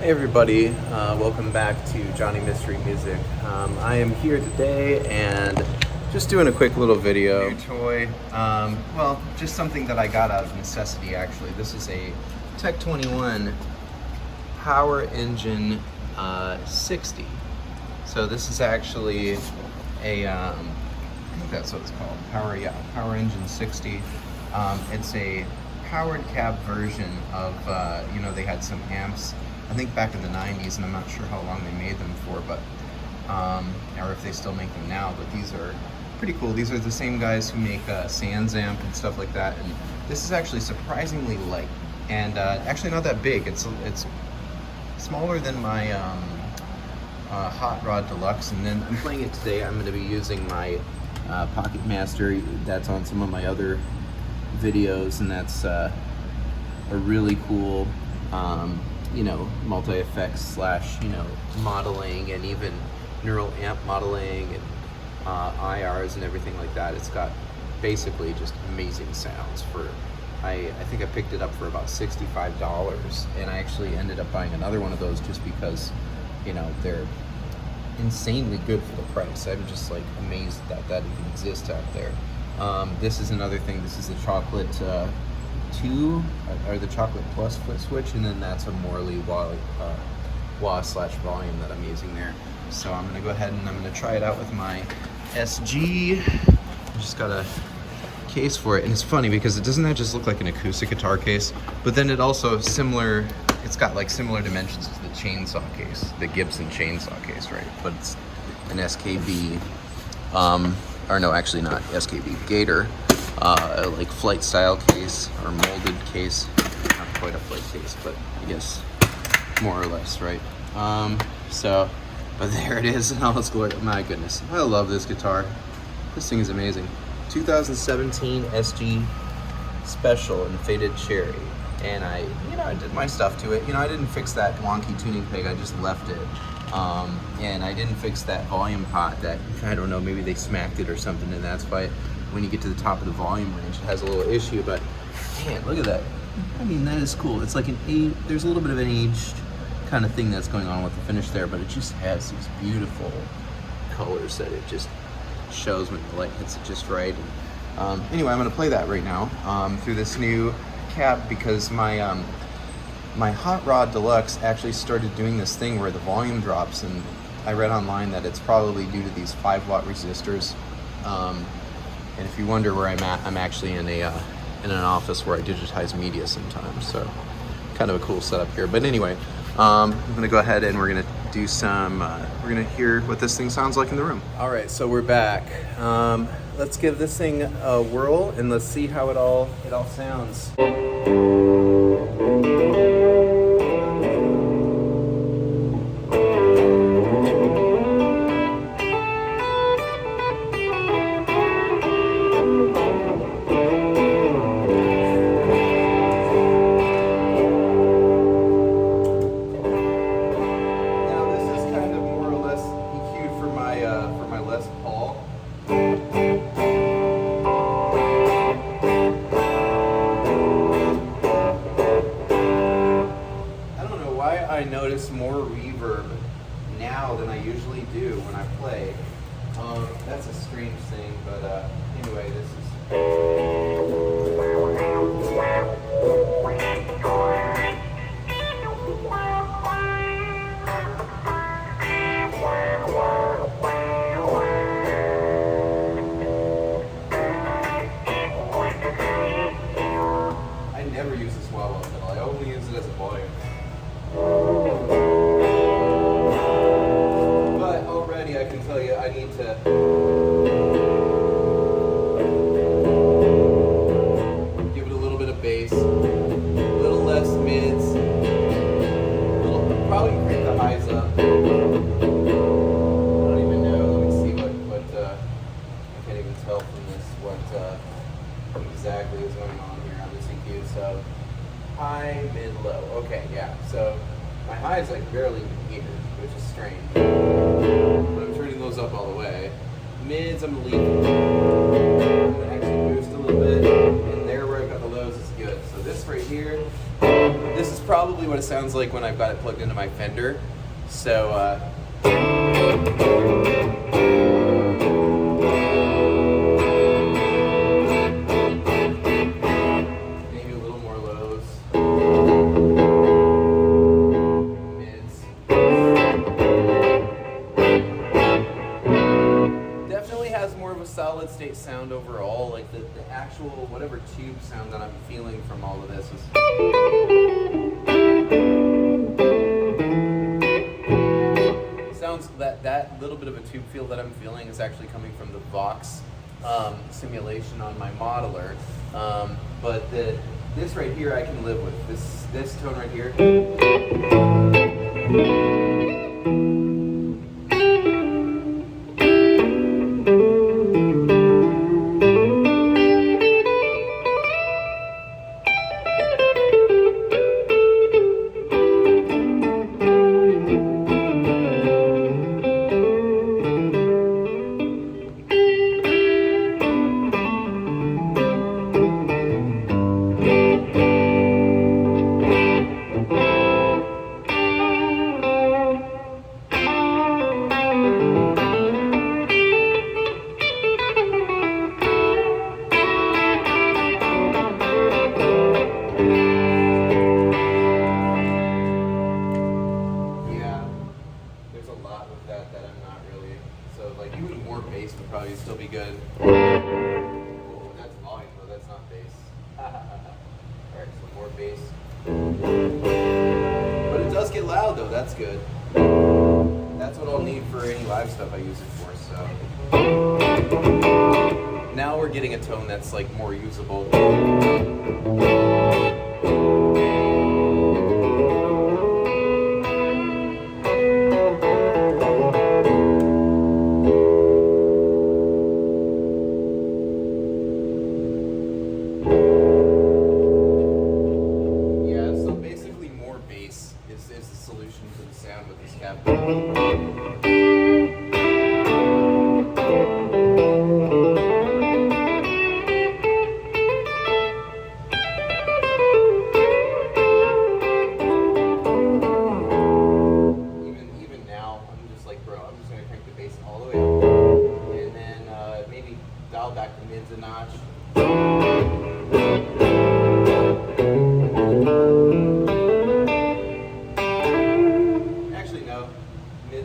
Hey everybody, welcome back to Johnny Mystery Music. I am here today and just doing a quick little video. New toy, well, just something that I got out of necessity actually. This is a Tech 21 Power Engine 60. So this is actually a, I think that's what it's called, Power Engine 60. It's a powered cab version of, they had some amps I think back in the 90s, and I'm not sure how long they made them for, but or if they still make them now, but these are pretty cool. These are the same guys who make SansAmp and stuff like that, and this is actually surprisingly light, and actually not that big. It's smaller than my Hot Rod Deluxe, and then I'm playing it today. I'm going to be using my Pocket Master that's on some of my other videos, and that's a really cool multi-effects / modeling, and even neural amp modeling and IRs and everything like that. It's got basically just amazing sounds for, I think I picked it up for about $65, and I actually ended up buying another one of those just because, they're insanely good for the price. I'm just like amazed that that even exists out there. This is another thing. This is the Chocolate 2 or the Chocolate Plus foot switch, and then that's a Morley wah/volume that I'm using there. So I'm gonna go ahead and I'm gonna try it out with my SG. I just got a case for it, and it's funny because it doesn't just look like an acoustic guitar case, but then it's got like similar dimensions to the chainsaw case, the Gibson chainsaw case, right? But it's an SKB, or no, actually not SKB, Gator. Like flight style case or molded case, not quite a flight case, but I guess more or less, right? But there it is in all its glory. My goodness, I love this guitar. This thing is amazing. 2017 SG Special in Faded Cherry, and I did my stuff to it. I didn't fix that wonky tuning peg. I just left it. And I didn't fix that volume pot that, I don't know, maybe they smacked it or something, and that's why when you get to the top of the volume range, it has a little issue. But man, look at that. I mean, that is cool. It's like there's a little bit of an aged kind of thing that's going on with the finish there, but it just has these beautiful colors that it just shows when the light hits it just right. And, anyway, I'm gonna play that right now through this new cab, because my my Hot Rod Deluxe actually started doing this thing where the volume drops, and I read online that it's probably due to these 5-watt resistors. And if you wonder where I'm at, I'm actually in an office where I digitize media sometimes, so kind of a cool setup here. But anyway, I'm gonna go ahead and we're gonna do some, we're gonna hear what this thing sounds like in the room. All right, so we're back. Let's give this thing a whirl and let's see how it all sounds. I notice more reverb now than I usually do when I play. That's a strange thing, but anyway, this is... I never use this wah-wah pedal. I only use it as a volume. But already I can tell you I need to give it a little bit of bass, a little less mids, probably crank the highs up. I don't even know. Let me see what I can't even tell from this what exactly is going on here on this EQ. So high, mid, low. Okay, yeah. So my high is like barely here, which is strange. But I'm turning those up all the way. Mids, I'm leaving. I'm gonna actually boost a little bit, and there where I've got the lows is good. So this right here, this This is probably what it sounds like when I've got it plugged into my Fender. So, maybe a little more lows. Mids. Definitely has more of a solid state sound overall. Like the actual whatever tube sound that I'm feeling from all of this is sounds that little bit of a tube feel that I'm feeling is actually coming from the Vox simulation on my modeler. But this right here I can live with. This tone right here. Probably still be good. Oh, that's volume though, that's not bass. Alright, so more bass. But it does get loud though, that's good. That's what I'll need for any live stuff I use it for, so. Now we're getting a tone that's like more usable. Is the solution to the sound with this cap. Even now, I'm just like, bro, I'm just gonna crank the bass all the way up, and then maybe dial back the mids a notch.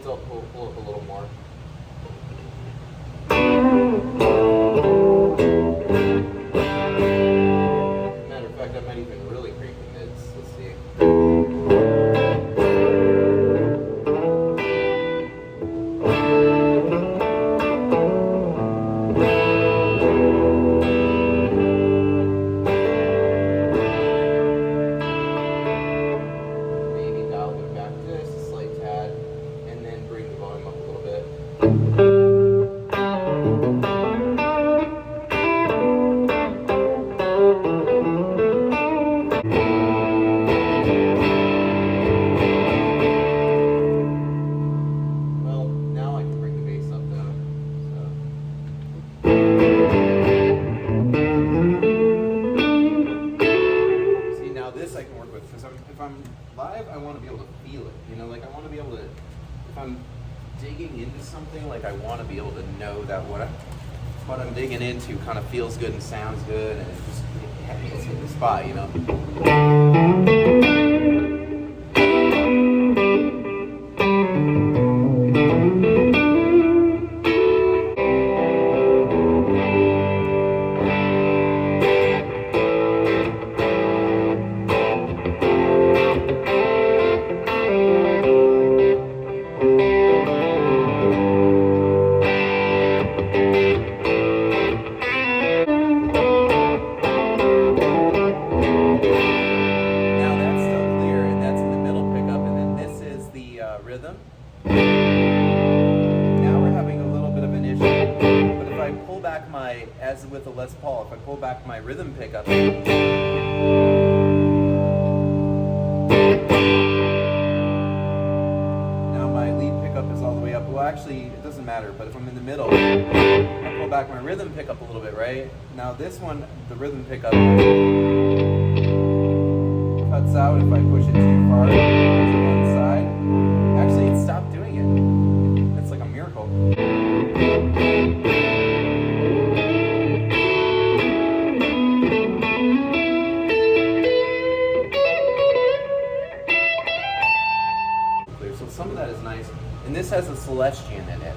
I'll pull up a little more. Matter of fact, I might even really crank the mids. Let's see. Maybe dial them back just a slight tad. Bring the volume up a little bit. Well, now I can bring the bass up though. So. See, now this I can work with, because if I'm live, I want to be able to feel it. You know, like I want to be able to. If I'm digging into something, like I want to be able to know that what I'm digging into kind of feels good and sounds good, and it just hits the spot, you know. Rhythm. Now we're having a little bit of an issue, but if I pull back my, as with the Les Paul, if I pull back my rhythm pickup, now my lead pickup is all the way up. Well, actually, it doesn't matter, but if I'm in the middle, I pull back my rhythm pickup a little bit, right? Now this one, the rhythm pickup cuts cuts out if I push it too far to one side. Actually, it stopped doing it. That's like a miracle. So some of that is nice. And this has a Celestian in it.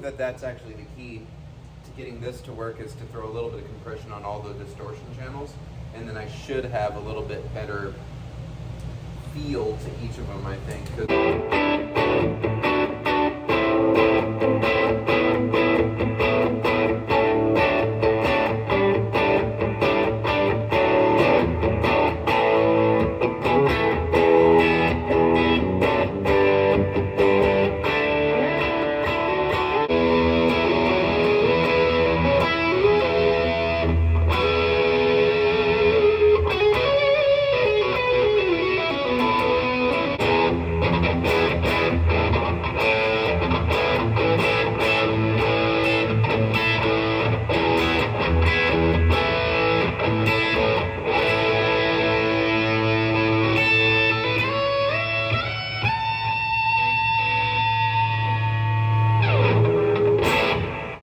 that that's actually the key to getting this to work, is to throw a little bit of compression on all the distortion channels, and then I should have a little bit better feel to each of them, I think.